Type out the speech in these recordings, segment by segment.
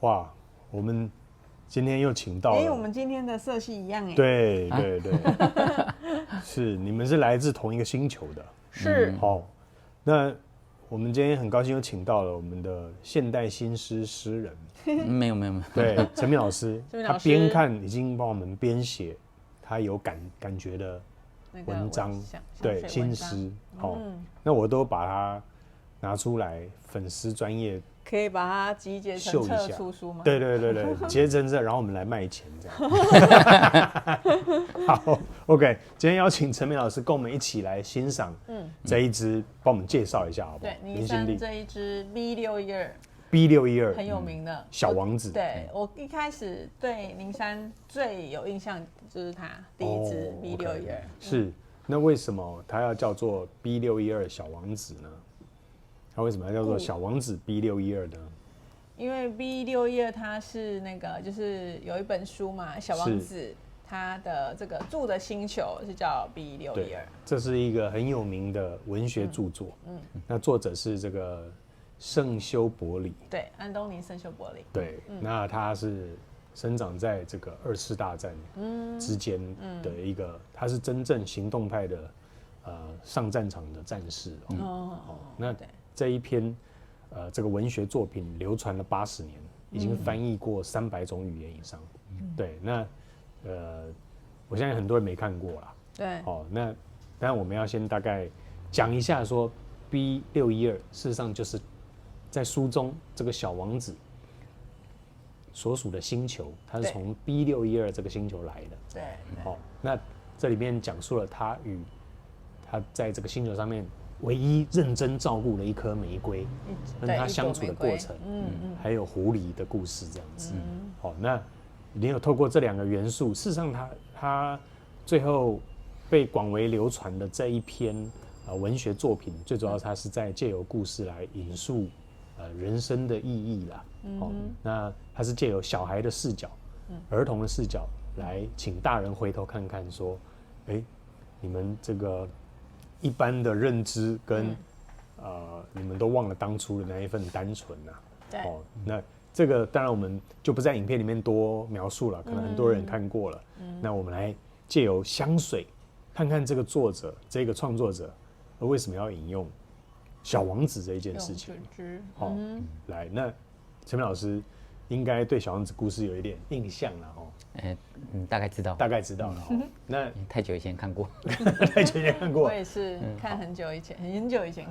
哇，我们今天又请到了，我们今天的色系一样哎。对对对，是你们是来自同一个星球的，是。好，那我们今天很高兴又请到了我们的现代新诗诗人，没有，对，陈明老师，他边看已经帮我们编写他有感觉的文章，对，新诗，好，那我都把它拿出来，粉丝专业。可以把它集结成册出书吗？对，集结成册，然后我们来卖钱这样。好 ，OK， 今天邀请陈明老师跟我们一起来欣赏这一支，帮我们介绍一下好不好？对，宁山这一支 B612 很有名的小王子。对，我一开始对宁山最有印象就是他第一支 B612。是，那为什么他要叫做 B612 小王子呢？它为什么要叫做小王子 B612 呢？因为 B612它是那个就是有一本书嘛，小王子他的这个住的星球是叫 B612，这是一个很有名的文学著作。那作者是这个圣修伯里，对，安东尼圣修伯里。对，那他是生长在这个2次大战之间的一个，他是真正行动派的上战场的战士。那这一篇这个文学作品流传了80年，已经翻译过300种语言以上。对，那我相信很多人没看过啦。对，那当然我们要先大概讲一下说 B612 事实上就是在书中这个小王子所属的星球，它是从 B612 这个星球来的。对，那这里面讲述了他与他在这个星球上面唯一认真照顾的一颗玫瑰，跟他相处的过程，还有狐狸的故事这样子。那你有透过这2个元素，事实上他最后被广为流传的这一篇文学作品，最主要他是在借由故事来引述人生的意义啦。那他是借由小孩的视角、儿童的视角来请大人回头看看，说，你们这个一般的认知跟你们都忘了当初的那一份单纯啊。对，那这个当然我们就不在影片里面多描述了，可能很多人看过了。那我们来借由香水，看看这个作者、这个创作者为什么要引用小王子这一件事情。来，那陈明老师应该对小王子故事有一点印象了大概知道了。那太久以前看过，太久以前看过。我也是看很久以前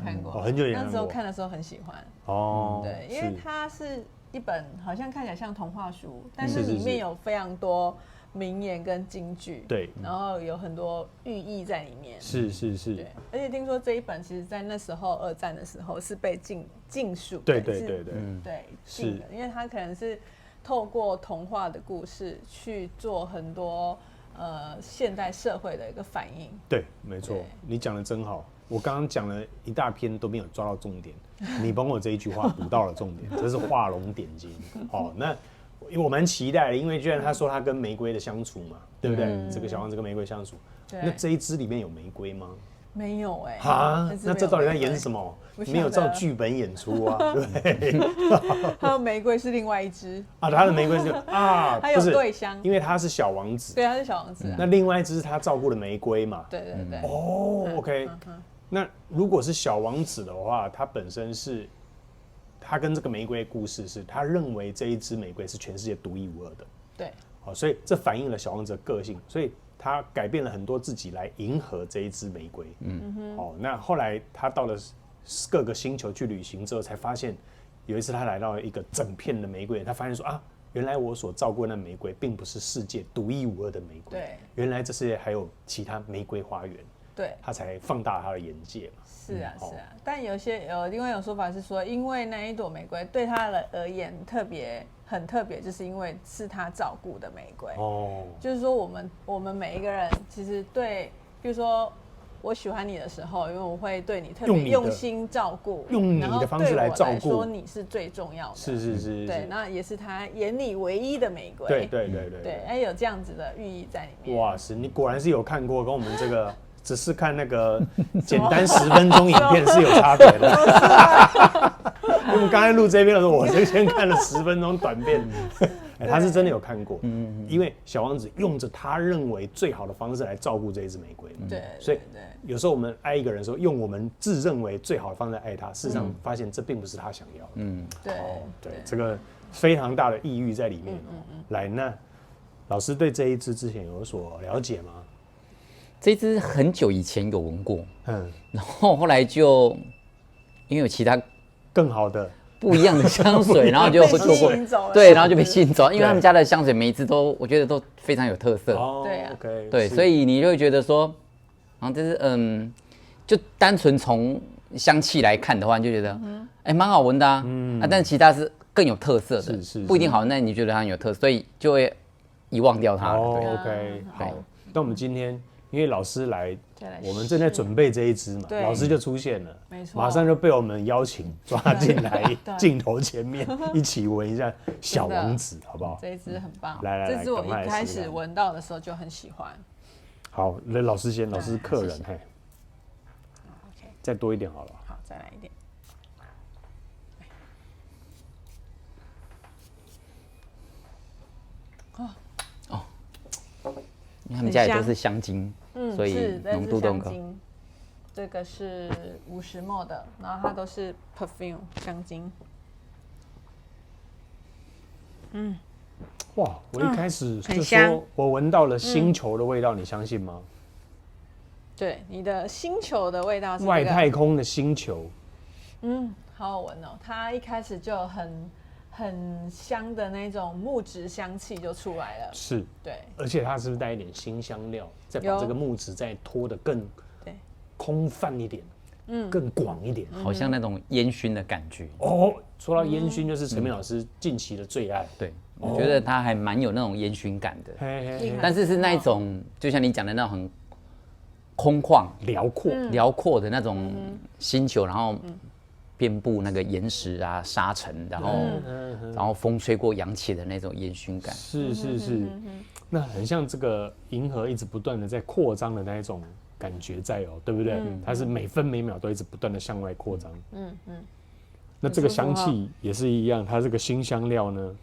看过。很久以前看过。那时候看的时候很喜欢。对，因为它是一本好像看起来像童话书，但是里面有非常多名言跟金句。对，然后有很多寓意在里面。是。对，而且听说这一本其实在那时候2战的时候是被禁书。对，禁的，因为它可能是透过童话的故事去做很多现代社会的一个反应。对，没错，你讲的真好。我刚刚讲了一大篇都没有抓到重点，你帮我这一句话补到了重点，这是画龙点睛。那我蛮期待的，因为居然他说他跟玫瑰的相处嘛，对不对？这个小王子跟玫瑰相处，那这一支里面有玫瑰吗？没有那这到底在演什么？没有照剧本演出啊，对。还有玫瑰是另外一支他的玫瑰是他有对香，因为他是小王子，对，他是小王子。那另外一支是他照顾的玫瑰嘛，对。OK。那如果是小王子的话，他本身是，他跟这个玫瑰的故事是，他认为这一支玫瑰是全世界独一无二的。对。所以这反映了小王子的个性，所以他改变了很多自己来迎合这一支玫瑰。那后来他到了各个星球去旅行之后，才发现有一次他来到一个整片的玫瑰，他发现说原来我所照顾的那玫瑰并不是世界独一无二的玫瑰，对，原来这世界还有其他玫瑰花园。对，他才放大他的眼界嘛。是啊。但有另外一种说法是说，因为那一朵玫瑰对他而言很特别，就是因为是他照顾的玫瑰。就是说我们每一个人其实对，比如说我喜欢你的时候，因为我会对你特别用心照顾，用你的方式来照顾，说你是最重要的。是。对，那也是他眼里唯一的玫瑰。对，有这样子的寓意在里面。哇塞，你果然是有看过，跟我们这个。只是看那个简单10分钟影片是有差别的。我们刚才录这边的时候，我是先看了10分钟短片，他是真的有看过，因为小王子用着他认为最好的方式来照顾这一支玫瑰，对，所以有时候我们爱一个人的时候，用我们自认为最好的方式来爱他，事实上发现这并不是他想要的，对，这个非常大的意欲在里面。来，那老师对这一支之前有所了解吗？这一支很久以前有闻过，然后后来就因为有其他更好的不一样的香水，然后就做过，对，然后就被吸引走，因为他们家的香水每一支都我觉得都非常有特色，对啊，对，所以你就会觉得说，然后这是就单纯从香气来看的话，你就觉得蛮好闻的啊，但是其他是更有特色的，不一定好，那你觉得它很有特色，所以就会遗忘掉它了。OK， 好，那我们今天。因为老师来，我们正在准备这一支嘛，老师就出现了，马上就被我们邀请抓进来镜头前面，一起闻一下小王子，好不好？这一支很棒，来，这支我一开始闻到的时候就很喜欢。好，来老师先，老师是客人，嘿，再多一点好了。好，再来一点。因为他们家也都是香精，所以浓度都很高。这个是50ml的，然后它都是 perfume 香精。哇！我一开始就说我闻到了星球的味道，你相信吗？对，你的星球的味道是外太空的星球。好好闻哦！它一开始就很香的那种木质香气就出来了，是，对，而且它是不是带一点辛香料，再把这个木质再拖得更空泛一点，更广一点，好像那种烟熏的感觉。说到烟熏，就是陈明老师近期的最爱。对，我觉得它还蛮有那种烟熏感的，但是是那一种，就像你讲的那种很空旷、辽阔的那种星球，然后。遍布那个岩石啊、沙尘，然后风吹过扬起的那种烟熏感，是，那很像这个银河一直不断的在扩张的那一种感觉在对不对？它是每分每秒都一直不断的向外扩张。那这个香气也是一样，它这个辛香料呢，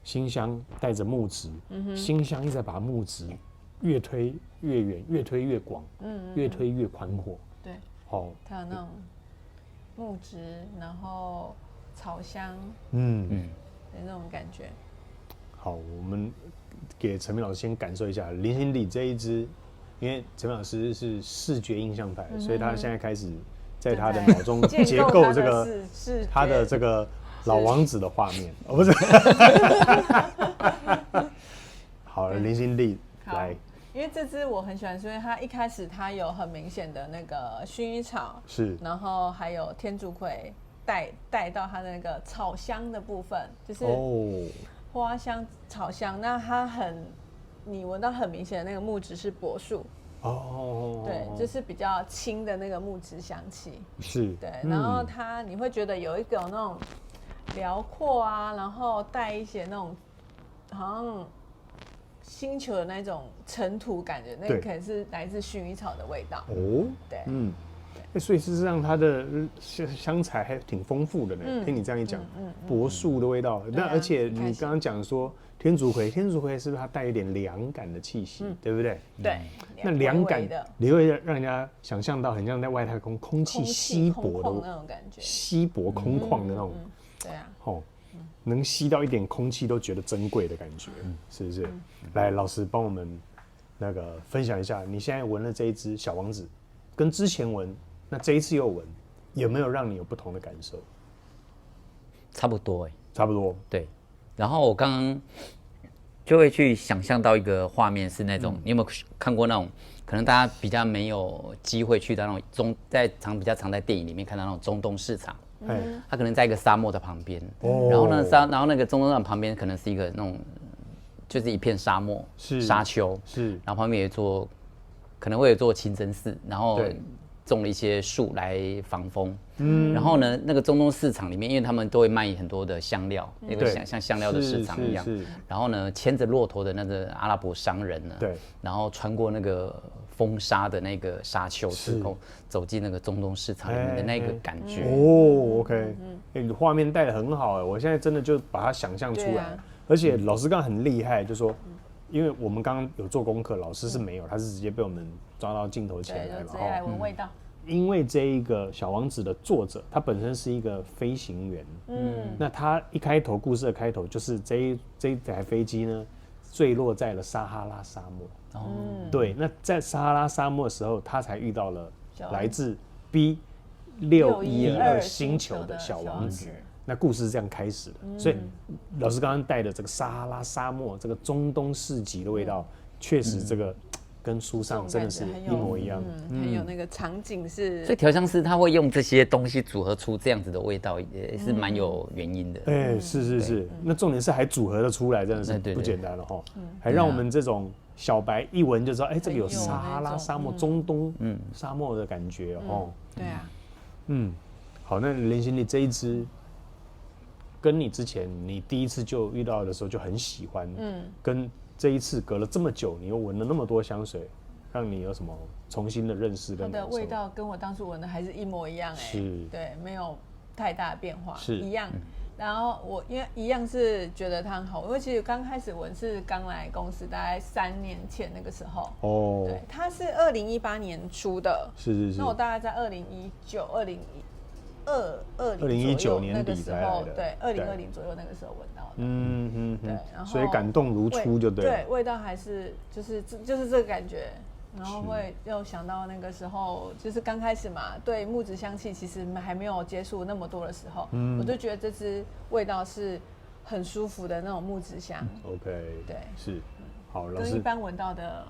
辛香带着木质，辛香一直在把木质越推越远，越推越广，越推越宽阔。对，它有那种。木质，然后草香，的那种感觉。好，我们给陈明老师先感受一下林心理这一支，因为陈明老师是视觉印象派，所以他现在开始在他的脑中结构这个他的这个老王子的画面，不是。好，林心理来。因为这支我很喜欢，是因为它一开始它有很明显的那个薰衣草，是，然后还有天竺葵带到它的那个草香的部分，就是花香、草香。那它你闻到很明显的那个木质是柏树，对，就是比较轻的那个木质香气，是，对。然后你会觉得有一种那种辽阔啊，然后带一些那种好像。星球的那种尘土感觉，那个可能是来自薰衣草的味道。对，所以事实上它的香材还挺丰富的呢。听你这样一讲，柏树的味道，那而且你刚刚讲说天竺葵是不是它带一点凉感的气息，对不对？对，那凉感你会让人家想象到很像在外太空空气稀薄的那种感觉，稀薄空旷的那种，对啊，能吸到一点空气都觉得珍贵的感觉，是不是？来，老师帮我们那个分享一下，你现在闻了这一支小王子，跟之前闻，那这一次又闻，有没有让你有不同的感受？差不多差不多。对，然后我刚刚就会去想象到一个画面是那种，你有没有看过那种？可能大家比较没有机会去到那种比较常在电影里面看到那种中东市场。它可能在一个沙漠的旁边，然后呢然后那个中东市场旁边可能是一个那种，就是一片沙漠，沙丘，然后旁边可能会有一座清真寺，然后种了一些树来防风。然后呢，那个中东市场里面，因为他们都会卖很多的香料，那个像香料的市场一样。然后呢，牵着骆驼的那个阿拉伯商人呢，然后穿过那个风沙的那个沙丘之后，走进那个中东市场里面的那个感觉。哦 ，OK， 你画面带得很好我现在真的就把它想象出来，而且老师刚刚很厉害，就说，因为我们刚刚有做功课，老师是没有，他是直接被我们抓到镜头前来嘛，直接来闻味道。因为这一个小王子的作者，他本身是一个飞行员，那他一开头故事的开头就是这一台飞机呢坠落在了撒哈拉沙漠，对，那在撒哈拉沙漠的时候，他才遇到了来自 B612星球的小王子。那故事是这样开始的，所以老师刚刚带的这个撒哈拉沙漠，这个中东市集的味道，确实这个跟书上真的是一模一样，很有那个场景是。所以调香师他会用这些东西组合出这样子的味道，也是蛮有原因的。是，那重点是还组合的出来，真的是不简单了哈，还让我们这种小白一闻就知道，这个有撒哈拉沙漠、中东沙漠的感觉哦。对啊，好，那林心丽这一支。跟你之前你第一次就遇到的时候就很喜欢，跟这一次隔了这么久，你又闻了那么多香水，让你有什么重新的认识跟感受？它的味道跟我当初闻的还是一模一样对，没有太大的变化，一样。然后我因为一样是觉得它很好，因为其实刚开始闻是刚来公司大概3年前那个时候，对，它是2018年出的，是，那我大概在2019年那个时候，对，2020左右那个时候闻到的，对，然后所以感动如初就对了，对，味道还是就是这个感觉，然后会又想到那个时候，就是刚开始嘛，对木质香气其实还没有接触那么多的时候，我就觉得这支味道是很舒服的那种木质香。OK， 对，是，好，老师跟一般闻到的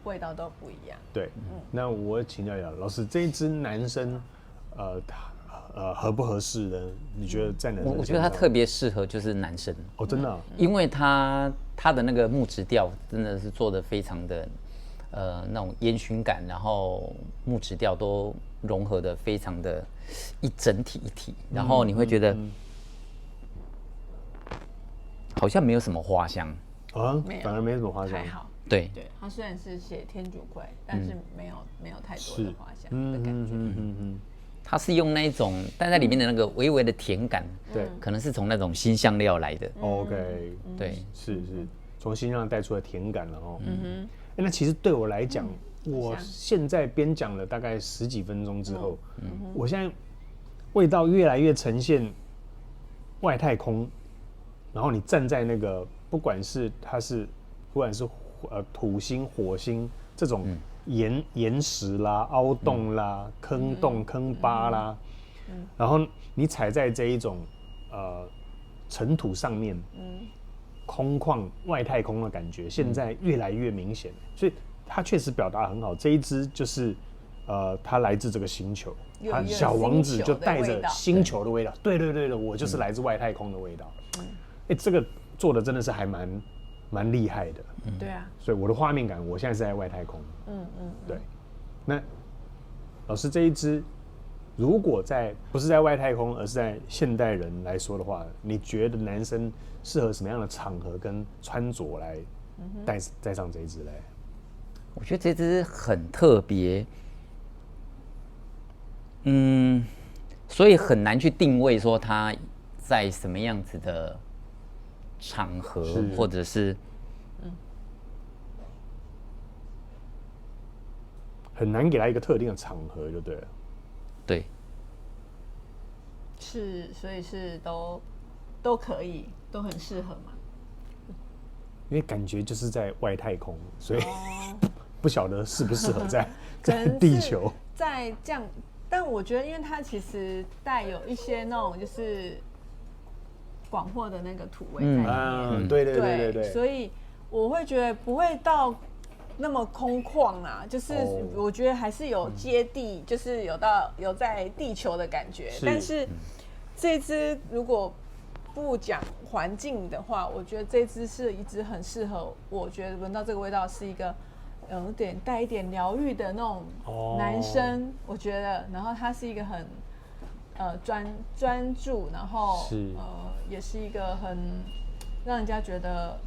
味道都不一样。对，那我请教一下老师，这一支男生，合不合适呢？你觉得在男生？我觉得他特别适合就是男生哦，真的，因为他的那个木质调真的是做的非常的那种烟熏感，然后木质调都融合的非常的一整体一体，然后你会觉得好像没有什么花香反而没什么花香，还好。对，它虽然是写天竺葵，但是没有太多的花香的感觉。它是用那种，但在里面的那个微微的甜感，对，可能是从那种辛香料来的。OK， 对，是从辛香带出的甜感了哦。那其实对我来讲，我现在边讲了大概10几分钟之后，我现在味道越来越呈现外太空，然后你站在那个不管是土星、火星这种岩石啦、凹洞啦、坑洞、坑疤啦，然后你踩在这一种尘土上面，空旷外太空的感觉，现在越来越明显，所以它确实表达很好。这一支就是它来自这个星球，小王子就带着星球的味道，对，我就是来自外太空的味道。这个做的真的是还蛮厉害的，对啊，所以我的画面感，我现在是在外太空，对。那老师这一支，如果不是在外太空，而是在现代人来说的话，你觉得男生适合什么样的场合跟穿着来带上这一支嘞？我觉得这支很特别，所以很难去定位说它在什么样子的场合，或者是很难给他一个特定的场合就对了。对，所以是都可以，都很适合嘛。因为感觉就是在外太空，所以不晓得适不适合在地球。在这样，但我觉得，因为它其实带有一些那种就是广藿的那个土味在里面，对，所以我会觉得不会到那么空旷啦，就是我觉得还是有接地，就是有在地球的感觉。但是这支如果不讲环境的话，我觉得这支是一支很适合，我觉得闻到这个味道是一个有点带一点疗愈的那种男生，我觉得，然后他是一个很专注，然后也是一个很让人家觉得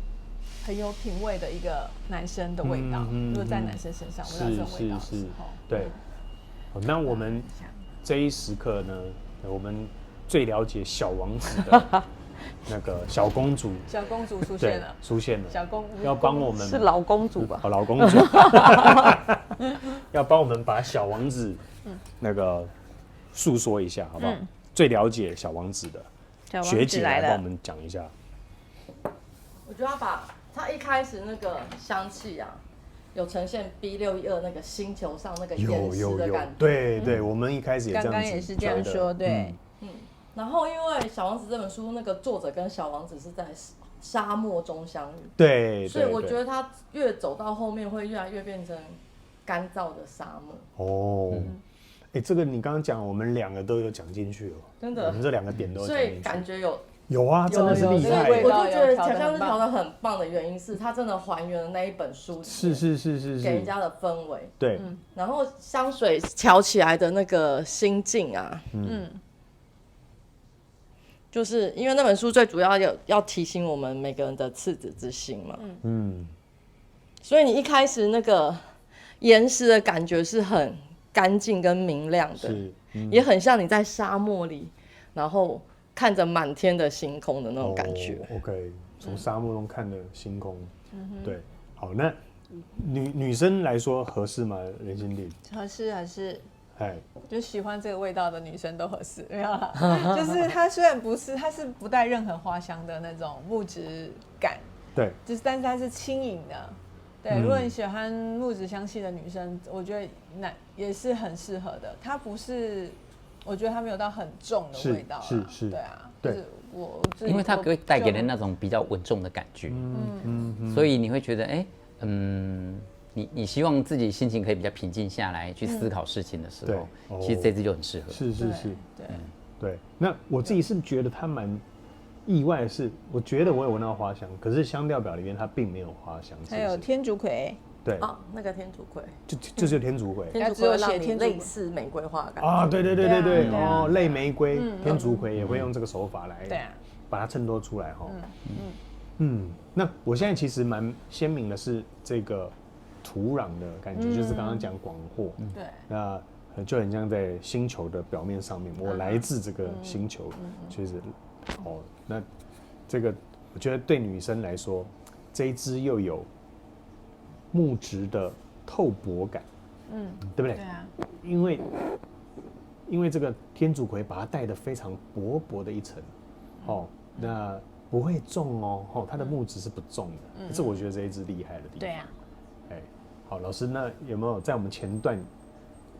很有品味的一个男生的味道。如果在男生身上闻到这种味道的时候，对。那我们这一时刻呢，我们最了解小王子的那个小公主，小公主出现了，小公主要帮我们是老公主吧？老公主要帮我们把小王子那个诉说一下，好不好？最了解小王子的学姐来帮我们讲一下。我觉得他一开始那个香气啊，有呈现 B612那个星球上那个岩石的感觉。对，我们一开始也这样子，刚刚也是这样说，对。然后因为《小王子》这本书，那个作者跟小王子是在沙漠中相遇，对，所以我觉得他越走到后面会越来越变成干燥的沙漠。哦，这个你刚刚讲，我们2个都有讲进去哦，真的，我们这2个点都有讲进去，所以感觉有啊，真的是厉害。我就觉得调香师调的很棒的原因是，他真的还原了那一本书是给人家的氛围。对，然后香水调起来的那个心境啊，就是因为那本书最主要要提醒我们每个人的赤子之心嘛，所以你一开始那个岩石的感觉是很干净跟明亮的，也很像你在沙漠里，然后看着满天的星空的那种感觉。OK， 从沙漠中看的星空，对，好，那女生来说合适吗？任心弟，合适。哎，就喜欢这个味道的女生都合适，没有啦。就是它虽然它是不带任何花香的那种木质感，对，但是它是轻盈的。对，如果你喜欢木质香气的女生，我觉得也是很适合的。它不是，我觉得它没有到很重的味道，是，对啊，对，就是因为它会带给人那种比较稳重的感觉，所以你会觉得，你希望自己心情可以比较平静下来，去思考事情的时候，其实这支就很适合。是，对。那我自己是觉得它蛮意外的是，我觉得我有闻到花香，可是香调表里面它并没有花香。还有天竺葵，对，那个天竺葵，就是天竺葵，天竺葵让你类似玫瑰花的感觉啊，对，类玫瑰，天竺葵也会用这个手法来把它衬托出来哈。那我现在其实蛮鲜明的是这个土壤的感觉，就是刚刚讲广阔，对，那就很像在星球的表面上面，我来自这个星球，就是那这个我觉得对女生来说，这一支又有木质的透薄感，对不对？对啊，因为这个天竺葵把它带得非常薄薄的一层，那不会重哦，它的木质是不重的，这我觉得这一支厉害的地方。对啊。好，老师，那有没有在我们前段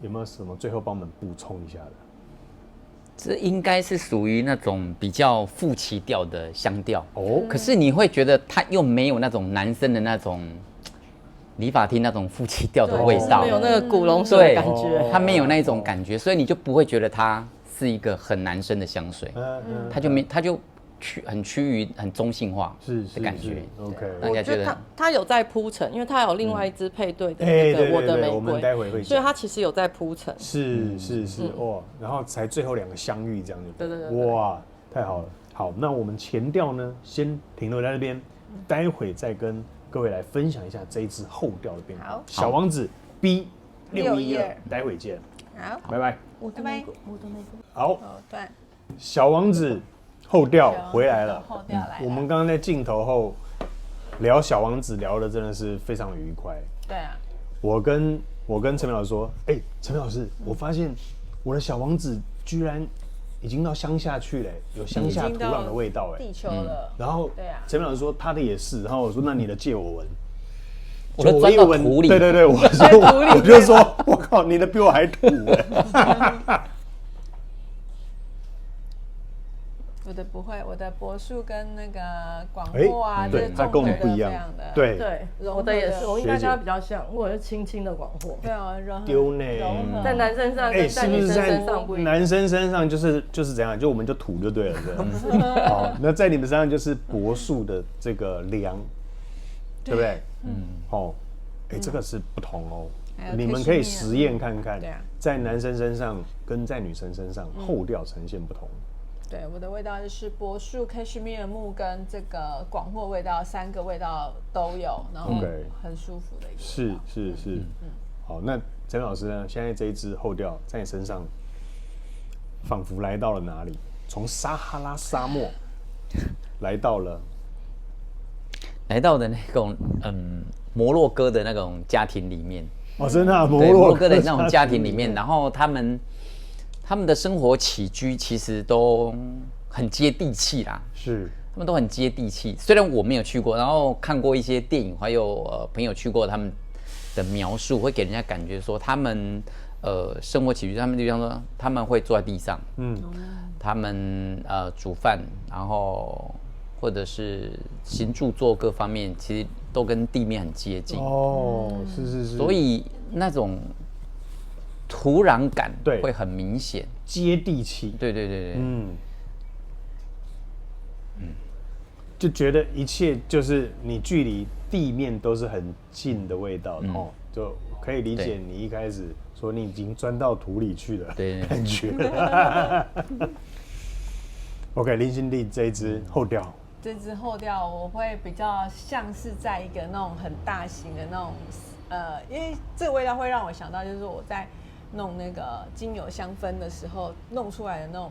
有没有什么最后帮我们补充一下的？这应该是属于那种比较负气调的香调可是你会觉得它又没有那种男生的那种理发厅那种负气调的味道，没有那个古龙水的感觉，它没有那种感觉，所以你就不会觉得它是一个很男生的香水，它就很趋于很中性化的感觉。OK， 我觉得它有在铺陈，因为它有另外一支配对的那个我的玫瑰，我们待会会讲，所以它其实有在铺陈。是哇，然后才最后2个相遇这样就对，哇，太好了。好，那我们前调呢先停留在那边，待会再跟各位来分享一下这一支后调的变化。好，小王子 B612，待会见。好，拜拜。拜拜。好，小王子。后调回来了，后调来了。我们刚刚在镜头后聊小王子，聊的真的是非常愉快。对啊，我跟陈明老师说，陈明老师，我发现我的小王子居然已经到乡下去了，有乡下土壤的味道，地球了。然后陈明老师说他的也是，然后我说那你的借我闻，我的钻到土里。对，我就说，我靠，你的比我还土我的不会，我的柏树跟那个广藿啊，对，它跟我们不一样。对，我的也是，我应该跟它比较像，我是轻轻的广藿。对啊，丢呢，在男生上跟在女生身上不一样。男生身上就是怎样，就我们就土就对了，对。好，那在你们身上就是柏树的这个凉，对不对？这个是不同哦。你们可以实验看看，在男生身上跟在女生身上后调呈现不同。对，我的味道就是柏树、cashmere 木跟这个广藿味道，3个味道都有，然后很舒服的一个味道。是。好，那陈老师呢？现在这一支后调在你身上，仿佛来到了哪里？从撒哈拉沙漠来到的那种摩洛哥的那种家庭里面。哦，真的、啊，摩洛哥的那种家庭里面，然后他们的生活起居其实都很接地气啦。是，他们都很接地气。虽然我没有去过，然后看过一些电影，还有朋友去过，他们的描述会给人家感觉说他们生活起居，他们就像说他们会坐在地上，他们煮饭，然后或者是行住坐各方面，其实都跟地面很接近。哦，是。所以那种土壤感会很明显，接地气。对，就觉得一切就是你距离地面都是很近的味道，就可以理解你一开始说你已经钻到土里去的感觉。OK， 林心地这一支后调。这支后调我会比较像是在一个那种很大型的那种因为这个味道会让我想到就是我在弄那个精油香氛的时候弄出来的那种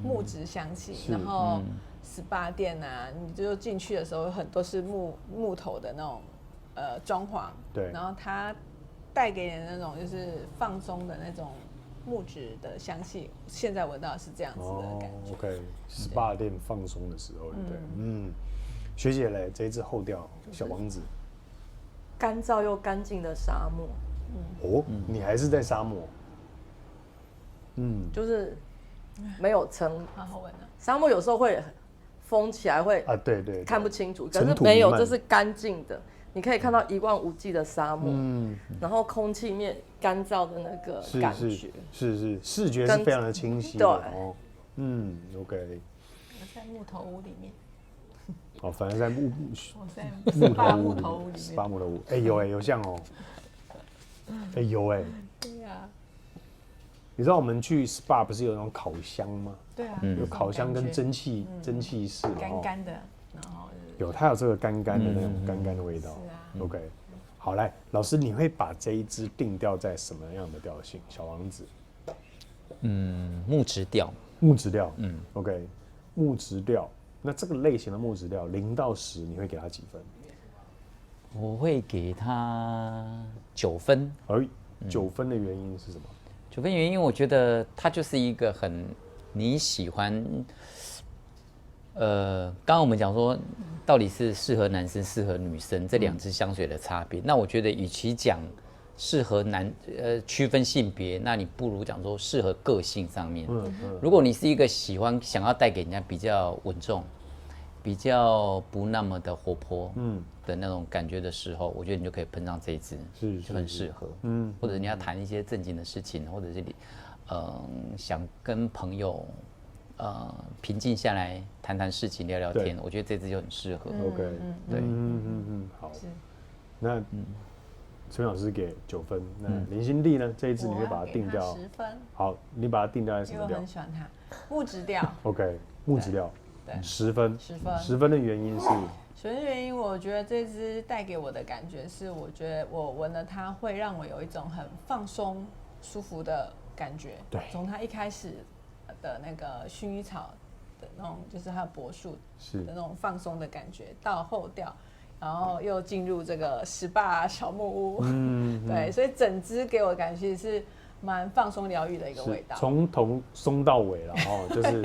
木质香气，然后SPA 店啊，你就进去的时候很多是木头的那种装潢，对，然后它带给人那种就是放松的那种木质的香气，现在闻到是这样子的感觉。OK，SPA 店放松的时候，对，学姐嘞，这一支后调小王子，干燥又干净的沙漠。你还是在沙漠？就是没有层，好好闻啊。沙漠有时候会封起来，会对，看不清楚，可是没有，这是干净的。你可以看到一望无际的沙漠，然后空气面干燥的那个感觉，是视觉是非常的清晰的。对，OK。在木头屋里面。反正在木头屋里面，SPA木头屋，有像哦，有对呀。你知道我们去 SPA 不是有那种烤箱吗？对啊，有烤箱跟蒸汽室，干干的，然后它有这个干干的那种干干的味道。OK， 好，来，老师，你会把这一支定调在什么样的调性？小王子，木质调，OK， 木质调。那这个类型的木质调，0到10，你会给它几分？我会给它9分。而9分的原因是什么？9分原因，我觉得它就是一个很你喜欢。刚刚我们讲说，到底是适合男生、适合女生这2支香水的差别。那我觉得，与其讲适合区分性别，那你不如讲说适合个性上面。如果你是一个想要带给人家比较稳重、比较不那么的活泼的那种感觉的时候，我觉得你就可以喷上这一支，就很适合。或者你要谈一些正经的事情，或者是想跟朋友平静下来谈谈事情、聊聊天，我觉得这支就很适合。OK， 对，好。那陈老师给9分，那林心地呢？这一支你会把它定调10分。好，你把它定调在什么调？因为我很喜欢它，木质调。OK， 木质调，对，10分。10分的原因是？我觉得这支带给我的感觉是，我觉得我闻了它会让我有一种很放松、舒服的感觉。对，从它一开始的那个薰衣草的那种，就是它的柏树的那种放松的感觉，到后调。然后又进入这个SPA小木屋，对，所以整支给我的感觉其实是蛮放松疗愈的一个味道，从头松到尾了就是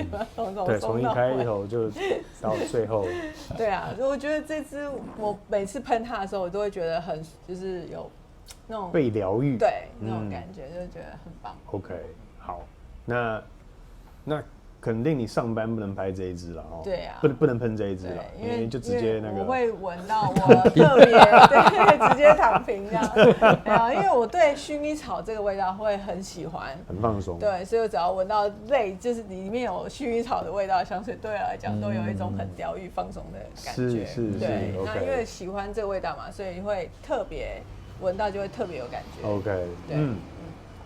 对，从一开头就到最后。对啊，我觉得这支我每次喷它的时候，我都会觉得很就是有那种被疗愈，对，那种感觉，就觉得很棒。OK， 好，那肯定你上班不能拍这一支了对啊，不能喷这一支了，因为就直接那个。我会闻到我特别对，直接躺平这样。没有，因为我对薰衣草这个味道会很喜欢，很放松。对，所以我只要闻到就是里面有薰衣草的味道的香水，对我来讲都有一种很疗愈、放松的感觉。是。对，那因为喜欢这个味道嘛，所以会特别闻到就会特别有感觉。OK，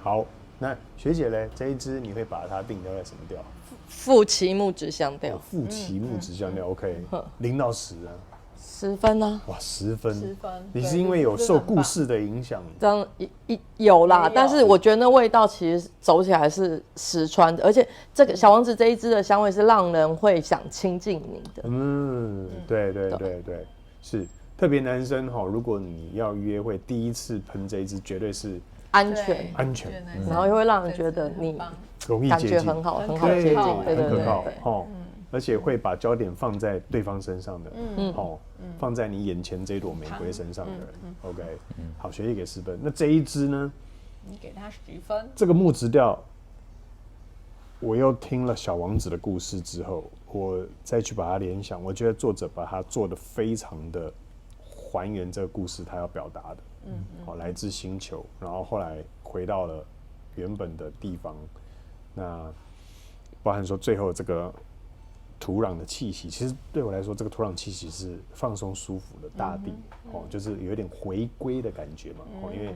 好。那学姐嘞，这一支你会把它定调在什么调？副旗木指向调。副旗木指向调 ，OK， 0到10啊，10分啊！哇，10分，10分。你是因为有受故事的影响？这样有啦，但是我觉得那味道其实走起来是实穿的，而且这个小王子这一支的香味是让人会想亲近你的。对，是特别男生哈，如果你要约会，第一次喷这一支绝对是安全，然后又会让人觉得你容易接近，感觉很好接近，对，很可靠，而且会把焦点放在对方身上的，放在你眼前这朵玫瑰身上的人。OK， 好，学姐给10分。那这一支呢？你给他10分。这个木质调，我又听了小王子的故事之后，我再去把它联想，我觉得作者把它做得非常的还原这个故事他要表达的。来自星球，然后后来回到了原本的地方，那包含说最后这个土壤的气息，其实对我来说，这个土壤气息是放松舒服的大地，就是有一点回归的感觉嘛，因为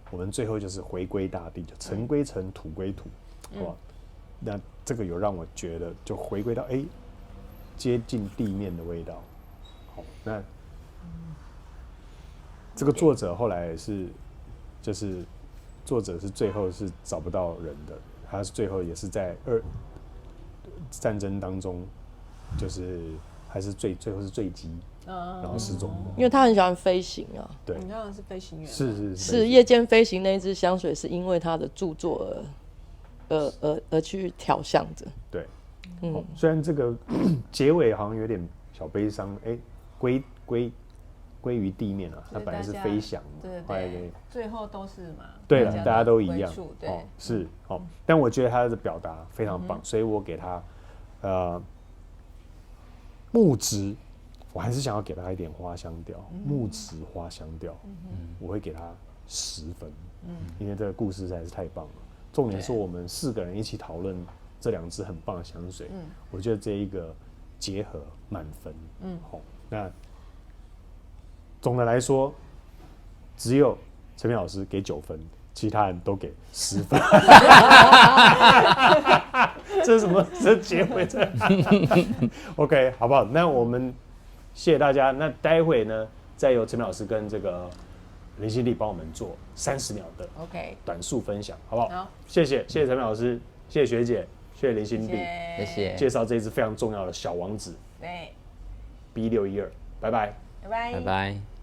我们最后就是回归大地，就尘归尘，土归土，那这个有让我觉得就回归到接近地面的味道。好，那这个作者后来就是作者是最后是找不到人的，他是最后也是在战争当中，就是还是最后是坠机，然后失踪。因为他很喜欢飞行啊。对，你当然是飞行员。是夜间飞行那一支香水，是因为他的著作而去调香的。对，虽然这个结尾好像有点小悲伤，归于地面啊，它本来是飞翔嘛，对，最后都是嘛，对了，大家都一样，对，是但我觉得他的表达非常棒，所以我给他木质，我还是想要给他一点花香调，木质花香调，我会给他10分，因为这个故事实在是太棒了。重点是我们4个人一起讨论这2支很棒的香水，我觉得这一个结合满分，那总的来说，只有陈明老师给9分，其他人都给10分。这是什么？这结尾这？OK， 好不好？那我们谢谢大家。那待会呢，再由陈明老师跟这个林心娣帮我们做30秒的短速分享，好不好？好，谢谢陈明老师，谢谢学姐，谢谢林心娣，谢谢介绍这一支非常重要的小王子，对 B612，拜拜。拜拜。拜拜。